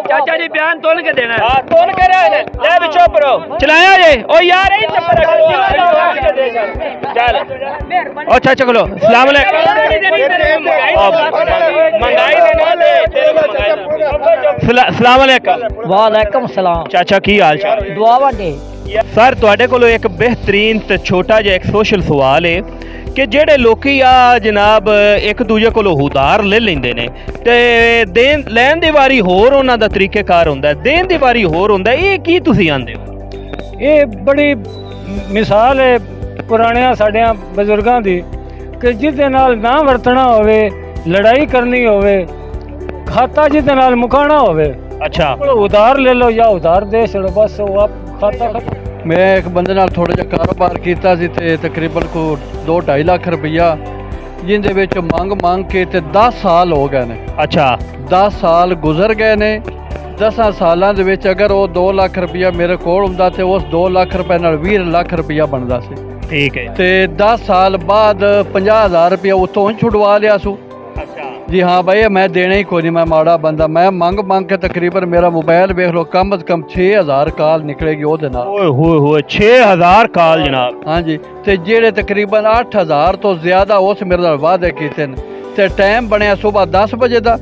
चाचा जी बयान तोल के देना है। हां तोल के ले भी चुप रहो चलाया जे ओ यार यही चप्पर चल अच्छा चलो अस्सलाम वालेकुम महंगाई देना दे अस्सलाम वालेकुम वालेकुम सलाम चाचा की हाल चाल दुआ वाडे सर तुहाडे कोलों एक बेहतरीन ते छोटा जिहा एक सोशल सवाल है कि जेड़े लोकी आ जनाब एक दूजे कोलों उधार ले लेंदे ने ते देन लैन दी वारी होर उन्हां दा तरीकेकार हुंदा है देन दी वारी होर हुंदा है की तुसीं आंदे हो ये बड़ी मिसाल है पुराणियां साडियां बजुर्गां दी कि जिहदे नाल ना वरतना होवे लड़ाई करनी होवे खाता जिहदे नाल मुकाना होवे अच्छा उधार ले लो या उधार दे छड़ो बस वो आप खाता खत्म। मैं एक बंदे नाल थोड़ा जिहा कारोबार कीता सी ते तकरीबन को 2-2.5 लाख रुपया जिंदे विच मंग के ते 10 साल हो गए ने। अच्छा 10 साल गुजर गए ने 10 सालां दे विच अगर वो 2 लाख रुपया मेरे कोल हुंदा ते उस 2 लाख रुपए नाल 20 लाख रुपया बनदा सी। ठीक है ते 10 साल बाद 50,000 रुपया उतों छुड़वा लिया सू। अच्छा जी हाँ भाई मैं देना ही कोई नहीं मैं माड़ा बंदा मैं मंग के तकरीबन मेरा मोबाइल देख लो कम से कम 6,000 कॉल निकलेगी ओहदे नाल। ओए 6,000 कॉल जनाब। हाँ जी ते जेड़े तकरीबन 8,000 तो ज्यादा उस मेरे नाल वादे कीते ने ते टाइम बनया सुबह 10 बजे दा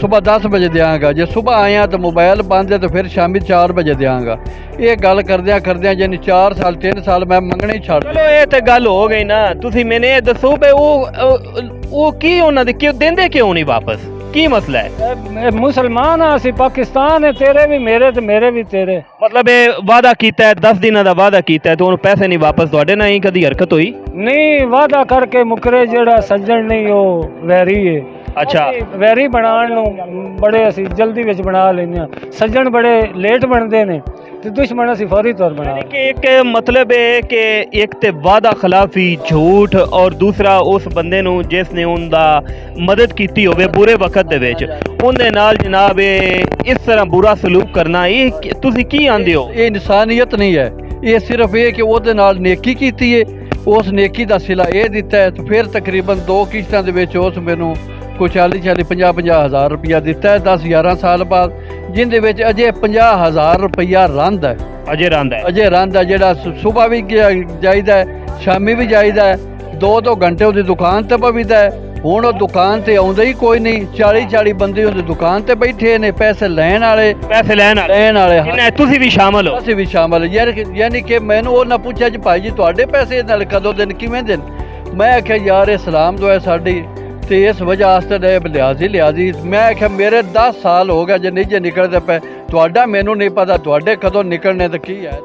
सुबह 10 बजे देंगा जे सुबह आया तो मोबाइल बंद है तो फिर शामी 4 बजे देंगा। ये गल करदियां यानी 4 साल 3 साल मैं मंगने ही छड़। चलो ये तो गल हो गई ना तुसी मैंने दसो बे वो की उन्हां दे क्यों देंदे क्यों नहीं वापस की मसला है? मुसलमान हाँ असी पाकिस्तान है तेरे भी मेरे ते मेरे भी तेरे मतलब ये वादा कीता है 10 दिनों का वादा कीता है तो उन्होंने पैसे नहीं वापस तुहाडे नाल ही कदी हरकत हुई नहीं वादा करके मुकरे जेड़ा सज्जन नहीं वो वैरी है। अच्छा वैरी बनाण नूं बड़े असी जल्दी विच बना लैंदे हां सज्जन बड़े लेट बनदे ने ते दुश्मन असी फौरी तौर बना। एक मतलब है कि एक ते वादा खिलाफी झूठ और दूसरा उस बंदे नूं जिसने उनदा मदद कीती होवे बुरे वक्त दे विच उनदे नाल जनाब इस तरह बुरा सलूक करना ये तुसी की आंदे हो? ये इंसानियत नहीं है ये सिर्फ ये कि ओहदे नाल नेकी कीती है उस नेकी दा सिला ये दिता है तो फिर तकरीबन 2 किश्तां दे विच उस मैनू कोई 40-50 हज़ार रुपया दिता है 10-11 साल बाद जिंदे विच अजे 50,000 रुपया रंद है अजे रंद है जेड़ा सुबह भी जाइदा है शामी भी जाइदा है 2-2 घंटे उसकी दुकान ते पवीदा है। हुण वो दुकान ते आउंदा ही कोई नहीं 40-40 बंदे उसकी दुकान ते बैठे ने पैसे लैण वाले तुसी भी शामिल हो? असीं भी शामिल यानी कि मैनू वो ना पूछा जी भाई जी तुहाडे पैसे नाल कदों दिन किवें दिन मैं आख्या यार ये सलाम दुआ साडी ते इस वजह आस्ते लिहाजी मैं आख्या मेरे 10 साल हो गए जे नहीं जे निकलते पे तुहाडा मैनू नहीं पता तुहाडे कदों निकलने तो की है।